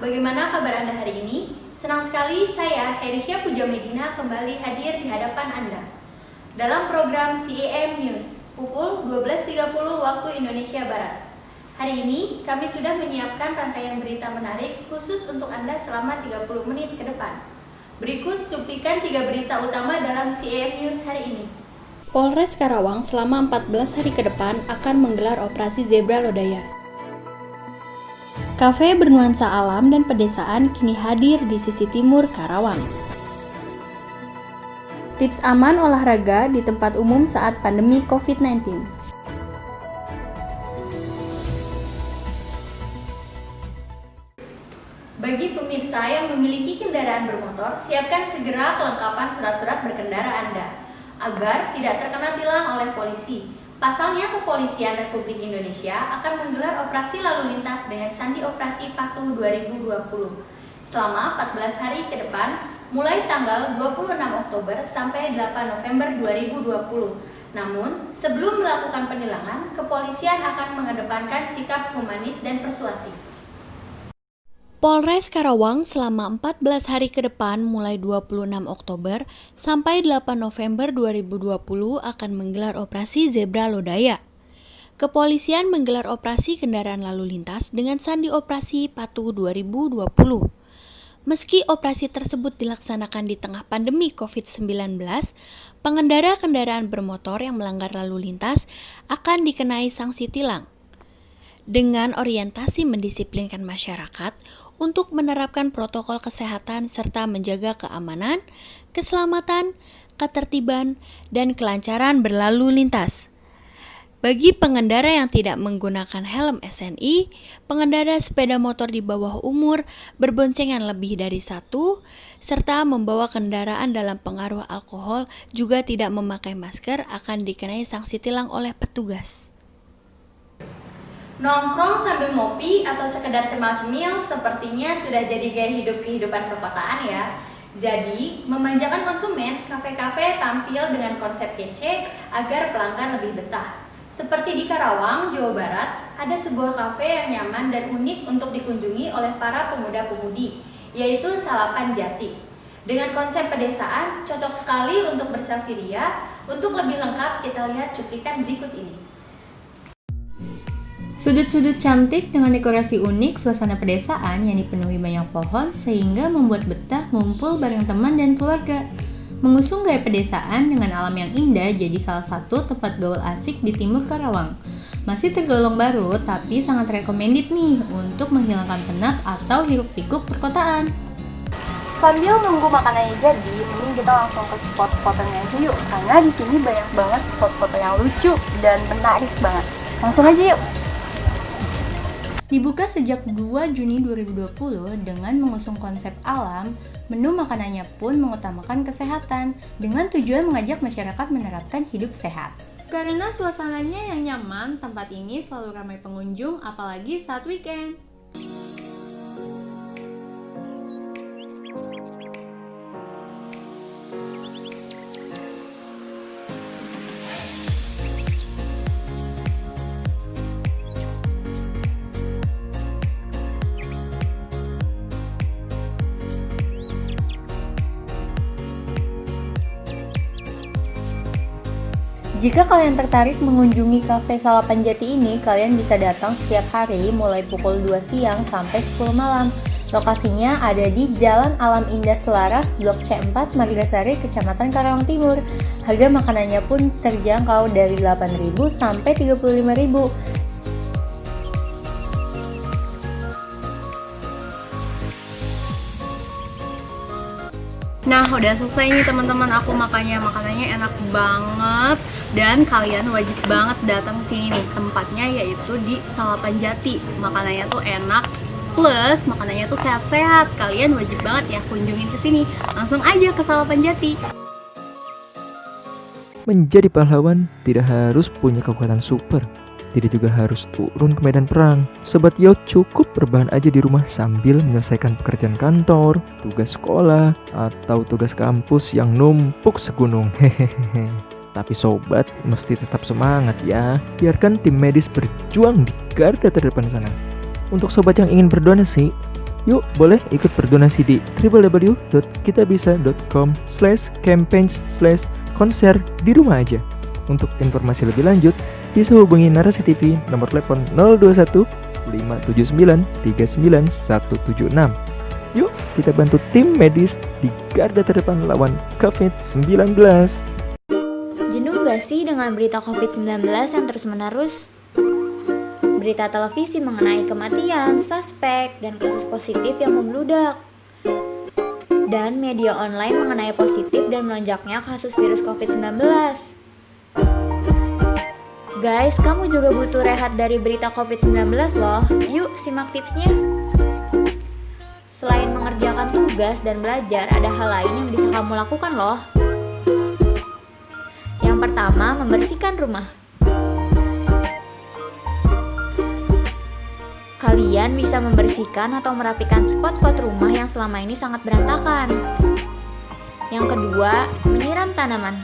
bagaimana kabar Anda hari ini? Senang sekali saya, Herisya Puja Medina, kembali hadir di hadapan Anda dalam program CEM News pukul 12.30 waktu Indonesia Barat. Hari ini kami sudah menyiapkan rangkaian berita menarik khusus untuk Anda selama 30 menit ke depan. Berikut cuplikan 3 berita utama dalam CEM News hari ini. Polres Karawang selama 14 hari ke depan akan menggelar operasi Zebra Lodaya. Kafe bernuansa alam dan pedesaan kini hadir di sisi timur Karawang. Tips aman olahraga di tempat umum saat pandemi COVID-19. Bagi pemirsa yang memiliki kendaraan bermotor, siapkan segera kelengkapan surat-surat berkendara Anda agar tidak terkena tilang oleh polisi. Pasalnya, Kepolisian Republik Indonesia akan menggelar operasi lalu lintas dengan sandi operasi Patuh 2020 selama 14 hari ke depan, mulai tanggal 26 Oktober sampai 8 November 2020. Namun, sebelum melakukan penilangan, kepolisian akan mengedepankan sikap humanis dan persuasif. Polres Karawang selama 14 hari ke depan mulai 26 Oktober sampai 8 November 2020 akan menggelar operasi Zebra Lodaya. Kepolisian menggelar operasi kendaraan lalu lintas dengan sandi operasi Patuh 2020. Meski operasi tersebut dilaksanakan di tengah pandemi COVID-19, pengendara kendaraan bermotor yang melanggar lalu lintas akan dikenai sanksi tilang. Dengan orientasi mendisiplinkan masyarakat untuk menerapkan protokol kesehatan serta menjaga keamanan, keselamatan, ketertiban, dan kelancaran berlalu lintas. Bagi pengendara yang tidak menggunakan helm SNI, pengendara sepeda motor di bawah umur berboncengan lebih dari 1, serta membawa kendaraan dalam pengaruh alkohol juga tidak memakai masker akan dikenai sanksi tilang oleh petugas. Nongkrong sambil ngopi atau sekedar cemil-cemil sepertinya sudah jadi gaya hidup kehidupan perkotaan ya. Jadi, memanjakan konsumen, kafe-kafe tampil dengan konsep kece agar pelanggan lebih betah. Seperti di Karawang, Jawa Barat, ada sebuah kafe yang nyaman dan unik untuk dikunjungi oleh para pemuda-pemudi, yaitu Salapan Jati. Dengan konsep pedesaan, cocok sekali untuk berselfie ria. Untuk lebih lengkap, kita lihat cuplikan berikut ini. Sudut-sudut cantik dengan dekorasi unik, suasana pedesaan yang dipenuhi banyak pohon sehingga membuat betah ngumpul bareng teman dan keluarga. Mengusung gaya pedesaan dengan alam yang indah jadi salah satu tempat gaul asik di timur Karawang. Masih tergolong baru tapi sangat recommended nih untuk menghilangkan penat atau hiruk-pikuk perkotaan. Sambil nunggu makanannya jadi, mending kita langsung ke spot fotonya aja yuk, karena di sini banyak banget spot foto yang lucu dan menarik banget. Langsung aja yuk. Dibuka sejak 2 Juni 2020 dengan mengusung konsep alam, menu makanannya pun mengutamakan kesehatan dengan tujuan mengajak masyarakat menerapkan hidup sehat. Karena suasananya yang nyaman, tempat ini selalu ramai pengunjung apalagi saat weekend. Jika kalian tertarik mengunjungi Cafe Salapan Jati ini, kalian bisa datang setiap hari mulai pukul 2 siang sampai 10 malam. Lokasinya ada di Jalan Alam Indah Selaras, Blok C4, Margasari, Kecamatan Karawang Timur. Harga makanannya pun terjangkau dari 8.000 sampai 35.000. Nah, udah selesai nih teman-teman, aku makanannya enak banget dan kalian wajib banget datang ke sini nih. Tempatnya yaitu di Salapan Jati. Makanannya tuh enak plus makanannya tuh sehat-sehat. Kalian wajib banget ya kunjungin ke sini. Langsung aja ke Salapan Jati. Menjadi pahlawan tidak harus punya kekuatan super. Tidak juga harus turun ke medan perang. Sobat Yo cukup berbahan aja di rumah sambil menyelesaikan pekerjaan kantor, tugas sekolah, atau tugas kampus yang numpuk segunung. Hehehe. Tapi sobat mesti tetap semangat ya. Biarkan tim medis berjuang di garda terdepan sana. Untuk sobat yang ingin berdonasi, Yuk, boleh ikut berdonasi di www.kitabisa.com/campaigns/konser di rumah aja. Untuk informasi lebih lanjut, bisa hubungi Narasi TV nomor telepon 021 579 39176. Yuk, kita bantu tim medis di garda terdepan lawan COVID-19. Jenuh gak sih dengan berita COVID-19 yang terus-menerus? Berita televisi mengenai kematian, suspek, dan kasus positif yang membludak. Dan media online mengenai positif dan melonjaknya kasus virus COVID-19. Guys, kamu juga butuh rehat dari berita COVID-19 loh. Yuk, simak tipsnya. Selain mengerjakan tugas dan belajar, ada hal lain yang bisa kamu lakukan loh. Yang pertama, membersihkan rumah. Kalian bisa membersihkan atau merapikan spot-spot rumah yang selama ini sangat berantakan. Yang kedua, menyiram tanaman.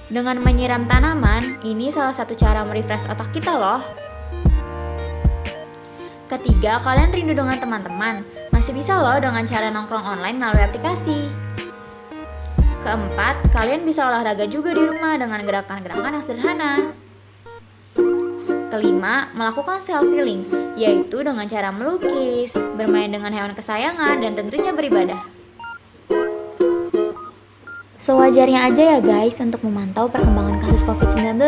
Dengan menyiram tanaman, ini salah satu cara merefresh otak kita loh. Ketiga, kalian rindu dengan teman-teman. Masih bisa loh dengan cara nongkrong online melalui aplikasi. Keempat, kalian bisa olahraga juga di rumah dengan gerakan-gerakan yang sederhana. Kelima, melakukan self-healing, yaitu dengan cara melukis, bermain dengan hewan kesayangan, dan tentunya beribadah. Sewajarnya aja ya guys untuk memantau perkembangan kasus COVID-19.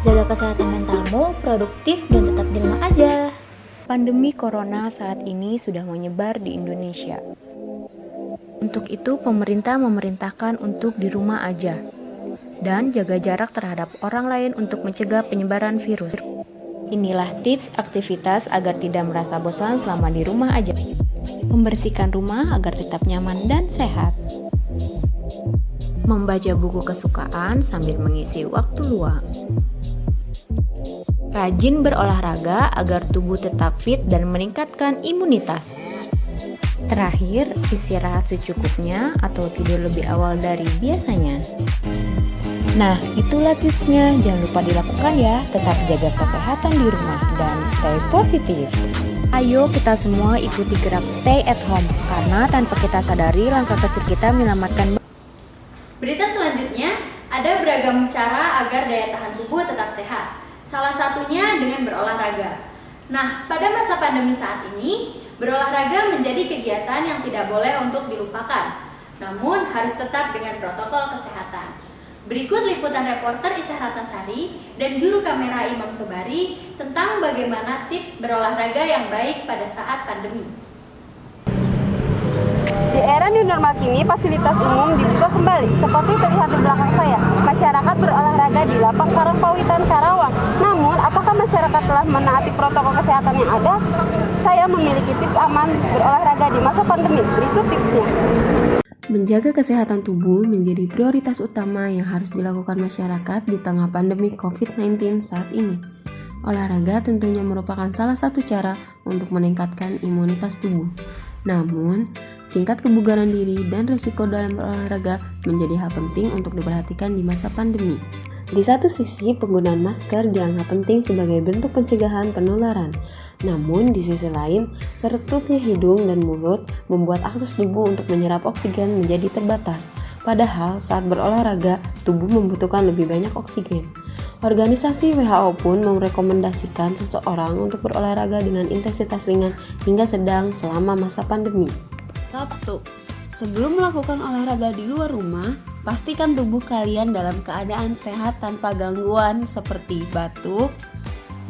Jaga kesehatan mentalmu, produktif, dan tetap di rumah aja. Pandemi corona saat ini sudah menyebar di Indonesia. Untuk itu pemerintah memerintahkan untuk di rumah aja dan jaga jarak terhadap orang lain untuk mencegah penyebaran virus. Inilah tips aktivitas agar tidak merasa bosan selama di rumah aja. Membersihkan rumah agar tetap nyaman dan sehat. Membaca buku kesukaan sambil mengisi waktu luang. Rajin berolahraga agar tubuh tetap fit dan meningkatkan imunitas. Terakhir, istirahat secukupnya atau tidur lebih awal dari biasanya. Nah, itulah tipsnya. Jangan lupa dilakukan ya. Tetap jaga kesehatan di rumah dan stay positif. Ayo kita semua ikuti gerak stay at home, karena tanpa kita sadari langkah kecil kita menyelamatkan. Berita selanjutnya, ada beragam cara agar daya tahan tubuh tetap sehat. Salah satunya dengan berolahraga. Nah, pada masa pandemi saat ini, berolahraga menjadi kegiatan yang tidak boleh untuk dilupakan. Namun, harus tetap dengan protokol kesehatan. Berikut liputan reporter Isah Ratnasari dan juru kamera Imam Sobari tentang bagaimana tips berolahraga yang baik pada saat pandemi. Di era new normal kini, fasilitas umum dibuka kembali. Seperti terlihat di belakang saya, masyarakat berolahraga di Lapang Karangpawitan, Karawang. Namun, apakah masyarakat telah menaati protokol kesehatan yang ada? Saya memiliki tips aman berolahraga di masa pandemi. Berikut tipsnya. Menjaga kesehatan tubuh menjadi prioritas utama yang harus dilakukan masyarakat di tengah pandemi COVID-19 saat ini. Olahraga tentunya merupakan salah satu cara untuk meningkatkan imunitas tubuh. Namun, tingkat kebugaran diri dan risiko dalam berolahraga menjadi hal penting untuk diperhatikan di masa pandemi. Di satu sisi, penggunaan masker dianggap penting sebagai bentuk pencegahan penularan. Namun, di sisi lain, tertutupnya hidung dan mulut membuat akses tubuh untuk menyerap oksigen menjadi terbatas. Padahal, saat berolahraga, tubuh membutuhkan lebih banyak oksigen. Organisasi WHO pun merekomendasikan seseorang untuk berolahraga dengan intensitas ringan hingga sedang selama masa pandemi. 1. Sebelum melakukan olahraga di luar rumah, pastikan tubuh kalian dalam keadaan sehat tanpa gangguan seperti batuk,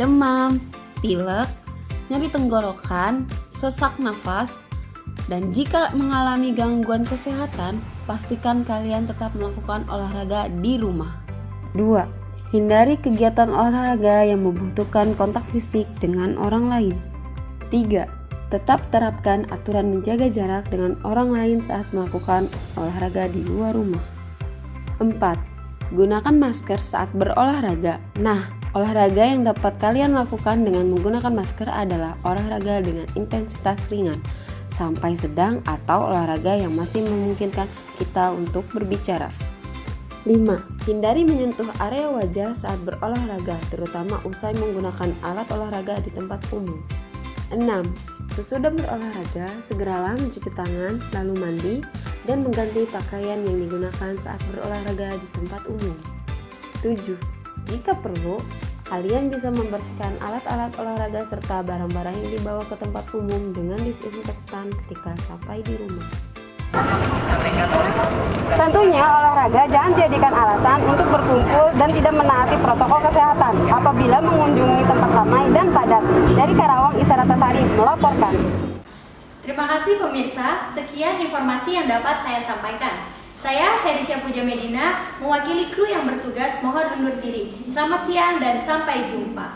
demam, pilek, nyeri tenggorokan, sesak nafas, dan jika mengalami gangguan kesehatan, pastikan kalian tetap melakukan olahraga di rumah. 2. Hindari kegiatan olahraga yang membutuhkan kontak fisik dengan orang lain. 3. Tetap terapkan aturan menjaga jarak dengan orang lain saat melakukan olahraga di luar rumah. 4. Gunakan masker saat berolahraga. Nah, olahraga yang dapat kalian lakukan dengan menggunakan masker adalah olahraga dengan intensitas ringan sampai sedang atau olahraga yang masih memungkinkan kita untuk berbicara. 5. Hindari menyentuh area wajah saat berolahraga, terutama usai menggunakan alat olahraga di tempat umum. 6. Sesudah berolahraga, segeralah mencuci tangan, lalu mandi, dan mengganti pakaian yang digunakan saat berolahraga di tempat umum. 7. Jika perlu, kalian bisa membersihkan alat-alat olahraga serta barang-barang yang dibawa ke tempat umum dengan disinfektan ketika sampai di rumah. Tentunya olahraga jangan dijadikan alasan untuk berkumpul dan tidak menaati protokol kesehatan apabila mengunjungi tempat ramai dan padat. Dari Karawang, Isara Tasari melaporkan. Terima kasih pemirsa, sekian informasi yang dapat saya sampaikan. Saya Herisha Puja Medina, mewakili kru yang bertugas mohon undur diri. Selamat siang dan sampai jumpa.